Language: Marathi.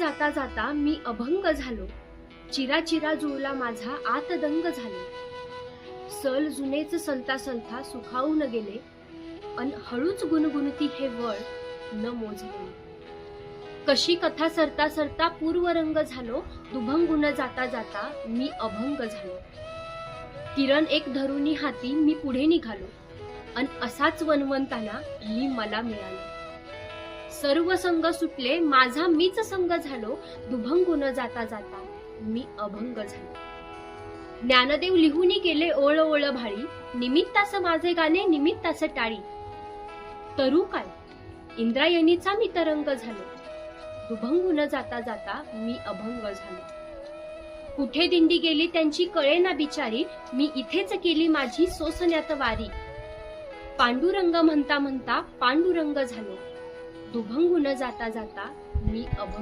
जाता जाता मी अभंग झालो, चिरा चिरा जुळला माझा आत दंग झालो. सल जुनेच सलता सलता सुखावून गेले, अन हळूच गुणगुणती हे वळ न मोजले. कशी कथा सरता सरता पूर्वरंग झालो, दुभंगून जाता जाता मी अभंग झालो. किरण एक धरुनी हाती मी पुढे निघालो, अन असाच वनवंताना मी मला मिळालो. सर्व संग सुटले माझा मीच संग झालो, दुभंगून जाता जाता मी अभंग झालो. ज्ञानदेव लिहूनी गेले ओळ ओळ भाळी, निमित्तास माझे गाणे निमित्तास टाळी. तरू काय इंद्रायणीचा मी तरंग झालो, दुभंगून जाता जाता मी अभंग झालो. कुठे दिंडी गेली त्यांची कळेना बिचारी, मी इथेच केली माझी सोसण्यात वारी. पांडुरंग म्हणता म्हणता पांडुरंग झालो, दुभंगून जाता जाता मी अभंग